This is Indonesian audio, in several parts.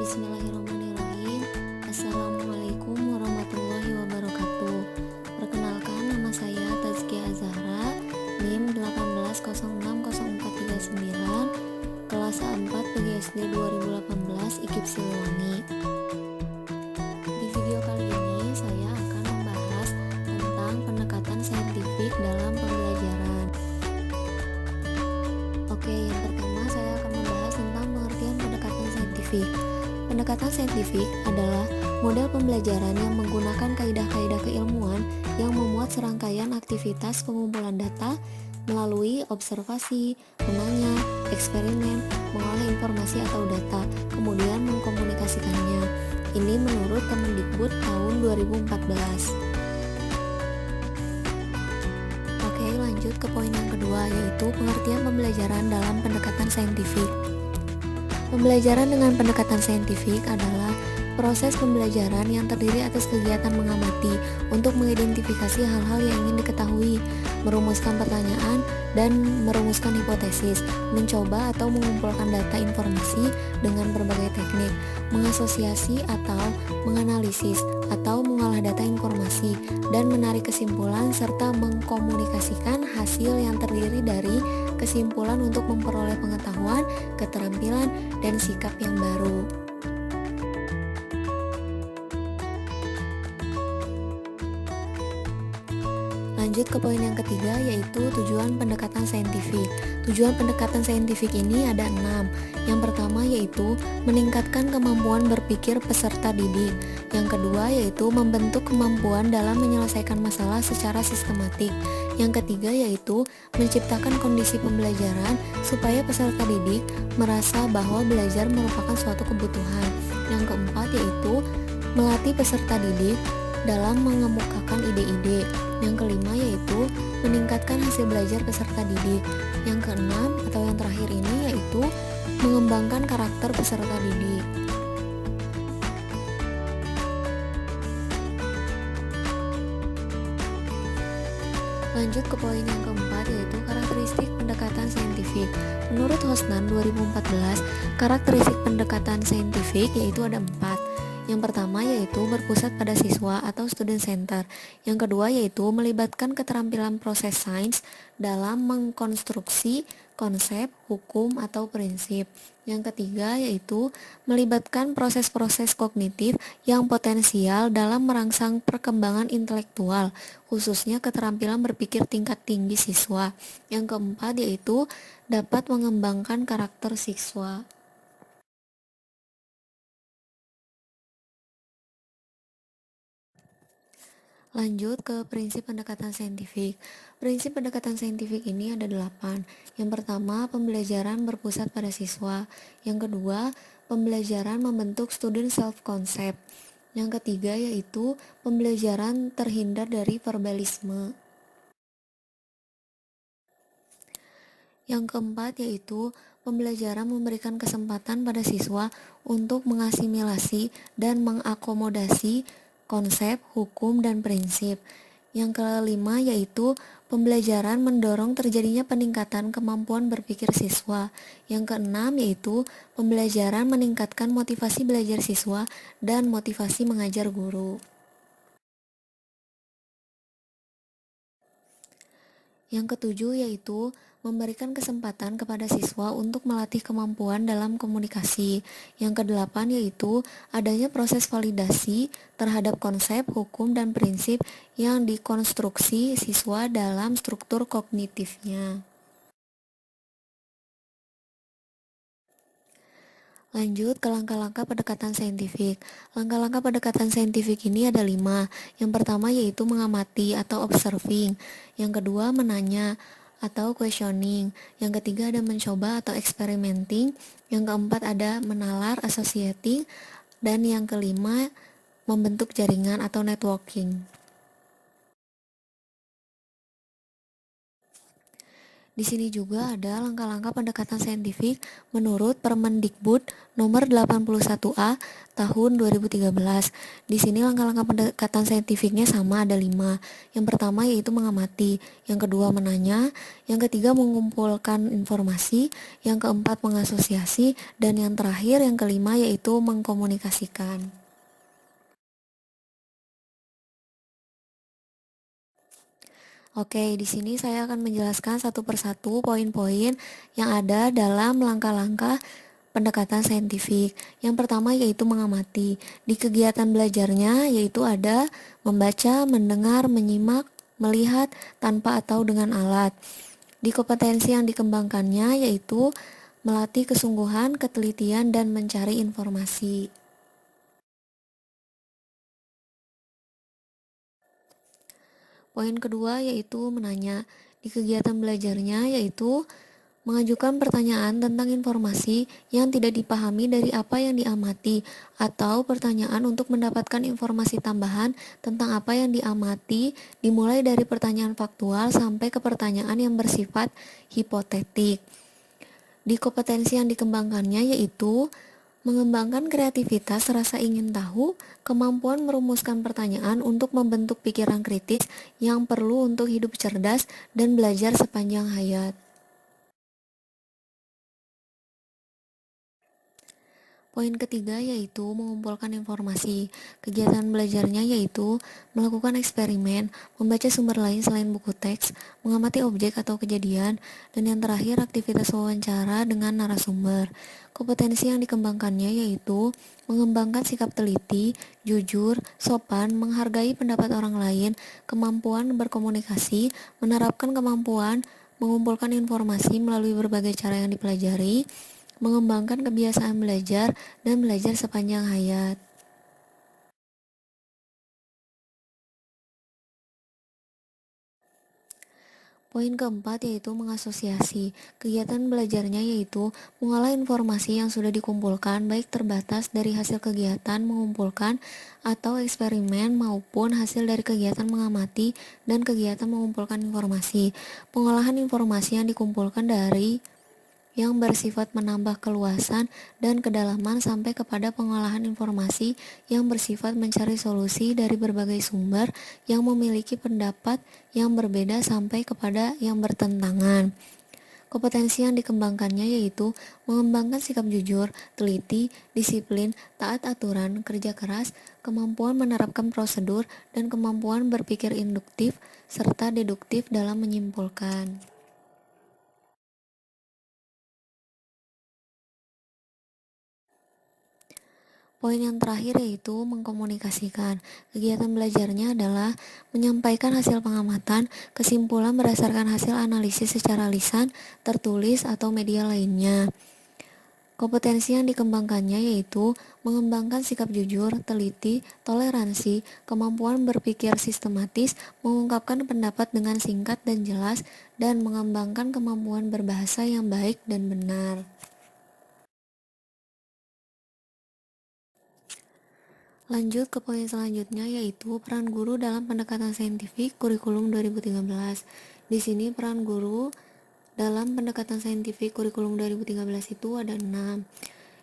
Bismillahirrahmanirrahim. Assalamualaikum warahmatullahi wabarakatuh. Perkenalkan, nama saya Tazkia Azahra, NIM 180604039, kelas A4 PGSD 2018 IKIP Siliwangi. Di video kali ini saya akan membahas tentang pendekatan saintifik dalam pembelajaran. Oke, yang pertama saya akan membahas tentang pengertian pendekatan saintifik. Pendekatan saintifik adalah model pembelajaran yang menggunakan kaidah-kaidah keilmuan yang memuat serangkaian aktivitas pengumpulan data melalui observasi, menanya, eksperimen, mengolah informasi atau data, kemudian mengkomunikasikannya. Ini menurut Kemendikbud tahun 2014. Oke, lanjut ke poin yang kedua, yaitu pengertian pembelajaran dalam pendekatan saintifik. Pembelajaran dengan pendekatan saintifik adalah proses pembelajaran yang terdiri atas kegiatan mengamati untuk mengidentifikasi hal-hal yang ingin diketahui, merumuskan pertanyaan, dan merumuskan hipotesis, mencoba atau mengumpulkan data informasi dengan berbagai teknik, mengasosiasi atau menganalisis atau mengolah data informasi, dan menarik kesimpulan serta mengkomunikasikan hasil yang terdiri dari kesimpulan untuk memperoleh pengetahuan, keterampilan, dan sikap yang baru. Lanjut ke poin yang ketiga, yaitu tujuan pendekatan saintifik. Tujuan pendekatan saintifik ini ada 6. Yang pertama yaitu meningkatkan kemampuan berpikir peserta didik. Yang kedua yaitu membentuk kemampuan dalam menyelesaikan masalah secara sistematik. Yang ketiga yaitu menciptakan kondisi pembelajaran supaya peserta didik merasa bahwa belajar merupakan suatu kebutuhan. Yang keempat yaitu melatih peserta didik dalam mengemukakan ide-ide. Yang kelima yaitu meningkatkan hasil belajar peserta didik. Yang keenam atau yang terakhir ini yaitu mengembangkan karakter peserta didik. Lanjut ke poin yang keempat, yaitu karakteristik pendekatan saintifik. Menurut Hosnan 2014, karakteristik pendekatan saintifik yaitu ada 4. Yang pertama yaitu berpusat pada siswa atau student center. Yang kedua yaitu melibatkan keterampilan proses sains dalam mengkonstruksi konsep, hukum, atau prinsip. Yang ketiga yaitu melibatkan proses-proses kognitif yang potensial dalam merangsang perkembangan intelektual, khususnya keterampilan berpikir tingkat tinggi siswa. Yang keempat yaitu dapat mengembangkan karakter siswa. Lanjut ke prinsip pendekatan saintifik. Prinsip pendekatan saintifik ini ada 8. Yang pertama, pembelajaran berpusat pada siswa. Yang kedua, pembelajaran membentuk student self-concept. Yang ketiga yaitu pembelajaran terhindar dari verbalisme. Yang keempat yaitu pembelajaran memberikan kesempatan pada siswa untuk mengasimilasi dan mengakomodasi konsep, hukum, dan prinsip. Yang kelima yaitu pembelajaran mendorong terjadinya peningkatan kemampuan berpikir siswa. Yang keenam yaitu pembelajaran meningkatkan motivasi belajar siswa dan motivasi mengajar guru. Yang ketujuh yaitu memberikan kesempatan kepada siswa untuk melatih kemampuan dalam komunikasi. Yang kedelapan yaitu adanya proses validasi terhadap konsep, hukum, dan prinsip yang dikonstruksi siswa dalam struktur kognitifnya. Lanjut ke langkah-langkah pendekatan saintifik. Langkah-langkah pendekatan saintifik ini ada 5. Yang pertama yaitu mengamati atau observing. Yang kedua menanya atau questioning. Yang ketiga ada mencoba atau experimenting. Yang keempat ada menalar, associating. Dan yang kelima membentuk jaringan atau networking. Di sini juga ada langkah-langkah pendekatan saintifik menurut Permendikbud nomor 81A tahun 2013. Di sini langkah-langkah pendekatan saintifiknya sama, ada 5. Yang pertama yaitu mengamati, yang kedua menanya, yang ketiga mengumpulkan informasi, yang keempat mengasosiasi, dan yang terakhir yang kelima yaitu mengkomunikasikan. Oke, di sini saya akan menjelaskan satu persatu poin-poin yang ada dalam langkah-langkah pendekatan saintifik. Yang pertama yaitu mengamati. Di kegiatan belajarnya yaitu ada membaca, mendengar, menyimak, melihat tanpa atau dengan alat. Di kompetensi yang dikembangkannya yaitu melatih kesungguhan, ketelitian, dan mencari informasi. Poin kedua yaitu menanya. Di kegiatan belajarnya yaitu mengajukan pertanyaan tentang informasi yang tidak dipahami dari apa yang diamati, atau pertanyaan untuk mendapatkan informasi tambahan tentang apa yang diamati, dimulai dari pertanyaan faktual sampai ke pertanyaan yang bersifat hipotetik. Di kompetensi yang dikembangkannya yaitu mengembangkan kreativitas, rasa ingin tahu, kemampuan merumuskan pertanyaan untuk membentuk pikiran kritis yang perlu untuk hidup cerdas dan belajar sepanjang hayat. Poin ketiga yaitu mengumpulkan informasi. Kegiatan belajarnya yaitu melakukan eksperimen, membaca sumber lain selain buku teks, mengamati objek atau kejadian, dan yang terakhir aktivitas wawancara dengan narasumber. Kompetensi yang dikembangkannya yaitu mengembangkan sikap teliti, jujur, sopan, menghargai pendapat orang lain, kemampuan berkomunikasi, menerapkan kemampuan mengumpulkan informasi melalui berbagai cara yang dipelajari, mengembangkan kebiasaan belajar, dan belajar sepanjang hayat. Poin keempat yaitu mengasosiasi. Kegiatan belajarnya yaitu mengolah informasi yang sudah dikumpulkan, baik terbatas dari hasil kegiatan mengumpulkan atau eksperimen maupun hasil dari kegiatan mengamati dan kegiatan mengumpulkan informasi. Pengolahan informasi yang dikumpulkan dari yang bersifat menambah keluasan dan kedalaman sampai kepada pengolahan informasi yang bersifat mencari solusi dari berbagai sumber yang memiliki pendapat yang berbeda sampai kepada yang bertentangan. Kompetensi yang dikembangkannya yaitu mengembangkan sikap jujur, teliti, disiplin, taat aturan, kerja keras, kemampuan menerapkan prosedur, dan kemampuan berpikir induktif serta deduktif dalam menyimpulkan. Poin yang terakhir yaitu mengkomunikasikan. Kegiatan belajarnya adalah menyampaikan hasil pengamatan, kesimpulan berdasarkan hasil analisis secara lisan, tertulis, atau media lainnya. Kompetensi yang dikembangkannya yaitu mengembangkan sikap jujur, teliti, toleransi, kemampuan berpikir sistematis, mengungkapkan pendapat dengan singkat dan jelas, dan mengembangkan kemampuan berbahasa yang baik dan benar. Lanjut ke poin selanjutnya yaitu peran guru dalam pendekatan saintifik kurikulum 2013. Di sini peran guru dalam pendekatan saintifik kurikulum 2013 itu ada 6.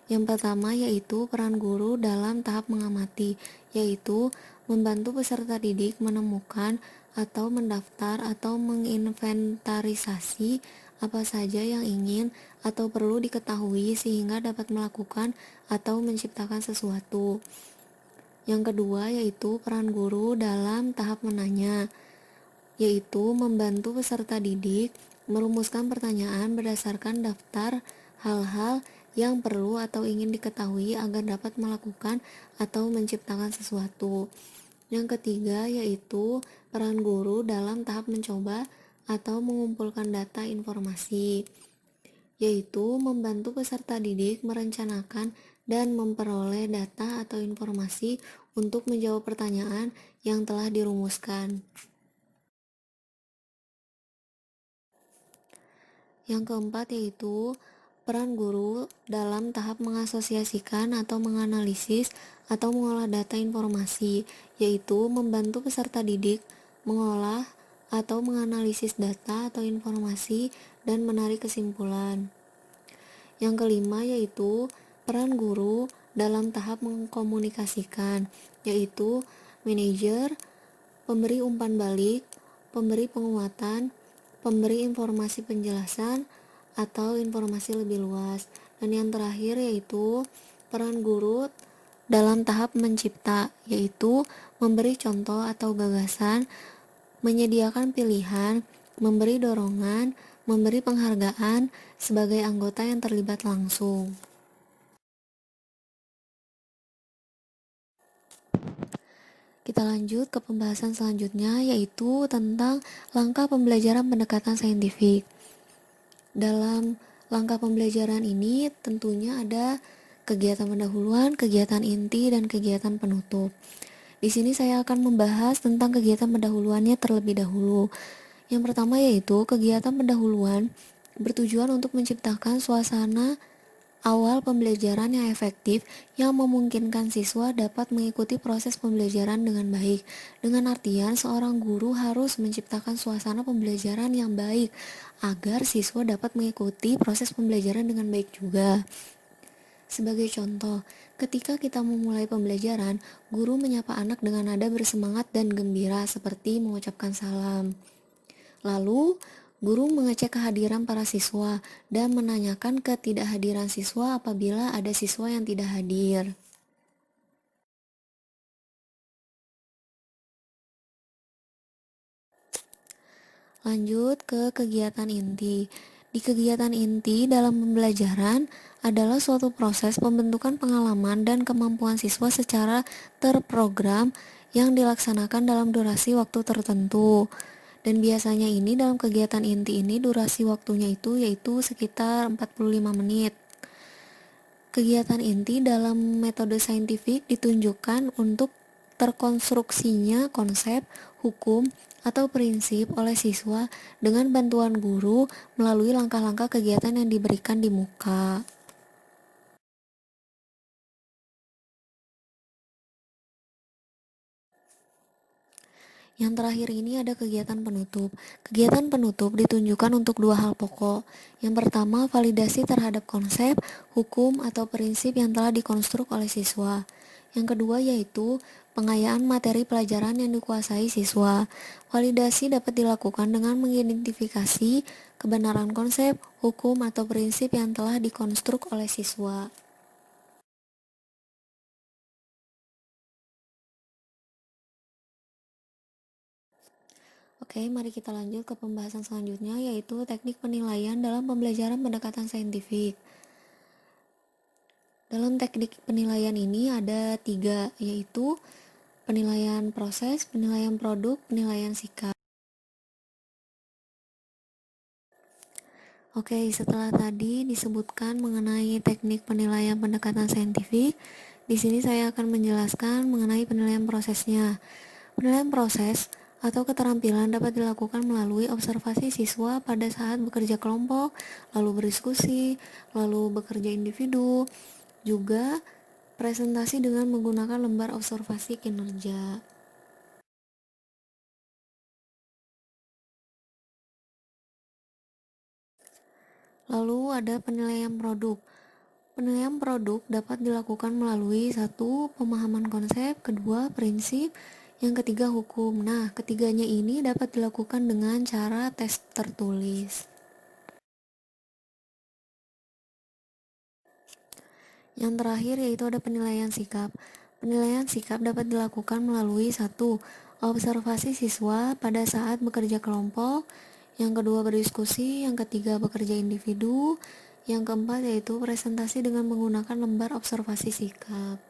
Yang pertama yaitu peran guru dalam tahap mengamati, yaitu membantu peserta didik menemukan atau mendaftar atau menginventarisasi apa saja yang ingin atau perlu diketahui sehingga dapat melakukan atau menciptakan sesuatu. Yang kedua yaitu peran guru dalam tahap menanya, yaitu membantu peserta didik merumuskan pertanyaan berdasarkan daftar hal-hal yang perlu atau ingin diketahui agar dapat melakukan atau menciptakan sesuatu. Yang ketiga yaitu peran guru dalam tahap mencoba atau mengumpulkan data informasi, yaitu membantu peserta didik merencanakan dan memperoleh data atau informasi untuk menjawab pertanyaan yang telah dirumuskan. Yang keempat yaitu peran guru dalam tahap mengasosiasikan atau menganalisis atau mengolah data informasi, yaitu membantu peserta didik mengolah atau menganalisis data atau informasi dan menarik kesimpulan. Yang kelima yaitu peran guru dalam tahap mengkomunikasikan, yaitu manajer, pemberi umpan balik, pemberi penguatan, pemberi informasi penjelasan, atau informasi lebih luas. Dan yang terakhir yaitu peran guru dalam tahap mencipta, yaitu memberi contoh atau gagasan, menyediakan pilihan, memberi dorongan, memberi penghargaan sebagai anggota yang terlibat langsung. Kita lanjut ke pembahasan selanjutnya, yaitu tentang langkah pembelajaran pendekatan saintifik. Dalam langkah pembelajaran ini tentunya ada kegiatan pendahuluan, kegiatan inti, dan kegiatan penutup. Di sini saya akan membahas tentang kegiatan pendahuluannya terlebih dahulu. Yang pertama yaitu kegiatan pendahuluan bertujuan untuk menciptakan suasana awal pembelajaran yang efektif yang memungkinkan siswa dapat mengikuti proses pembelajaran dengan baik. Dengan artian seorang guru harus menciptakan suasana pembelajaran yang baik agar siswa dapat mengikuti proses pembelajaran dengan baik juga. Sebagai contoh, ketika kita memulai pembelajaran, guru menyapa anak dengan nada bersemangat dan gembira seperti mengucapkan salam. Lalu, guru mengecek kehadiran para siswa dan menanyakan ketidakhadiran siswa apabila ada siswa yang tidak hadir. Lanjut ke kegiatan inti. Di kegiatan inti dalam pembelajaran adalah suatu proses pembentukan pengalaman dan kemampuan siswa secara terprogram yang dilaksanakan dalam durasi waktu tertentu. Dan biasanya ini dalam kegiatan inti ini durasi waktunya yaitu sekitar 45 menit. Kegiatan inti dalam metode saintifik ditunjukkan untuk terkonstruksinya konsep, hukum, atau prinsip oleh siswa dengan bantuan guru melalui langkah-langkah kegiatan yang diberikan di muka. Yang terakhir ini ada kegiatan penutup. Kegiatan penutup ditunjukkan untuk dua hal pokok. Yang pertama, validasi terhadap konsep, hukum, atau prinsip yang telah dikonstruk oleh siswa. Yang kedua yaitu pengayaan materi pelajaran yang dikuasai siswa. Validasi dapat dilakukan dengan mengidentifikasi kebenaran konsep, hukum, atau prinsip yang telah dikonstruk oleh siswa. Oke, mari kita lanjut ke pembahasan selanjutnya, yaitu teknik penilaian dalam pembelajaran pendekatan saintifik. Dalam teknik penilaian ini ada 3, yaitu penilaian proses, penilaian produk, penilaian sikap. Oke, setelah tadi disebutkan mengenai teknik penilaian pendekatan saintifik, di sini saya akan menjelaskan mengenai penilaian prosesnya. Penilaian proses atau keterampilan dapat dilakukan melalui observasi siswa pada saat bekerja kelompok, lalu berdiskusi, lalu bekerja individu, juga presentasi dengan menggunakan lembar observasi kinerja. Lalu ada penilaian produk. Penilaian produk dapat dilakukan melalui 1. Pemahaman konsep, 2. Prinsip, yang ketiga hukum. Nah, ketiganya ini dapat dilakukan dengan cara tes tertulis. Yang terakhir yaitu ada penilaian sikap. Penilaian sikap dapat dilakukan melalui 1. Observasi siswa pada saat bekerja kelompok, yang kedua berdiskusi, yang ketiga bekerja individu, yang keempat yaitu presentasi dengan menggunakan lembar observasi sikap.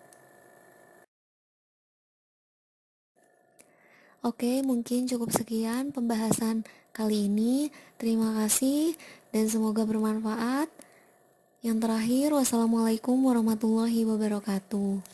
Oke, mungkin cukup sekian pembahasan kali ini. Terima kasih dan semoga bermanfaat. Yang terakhir, wassalamualaikum warahmatullahi wabarakatuh.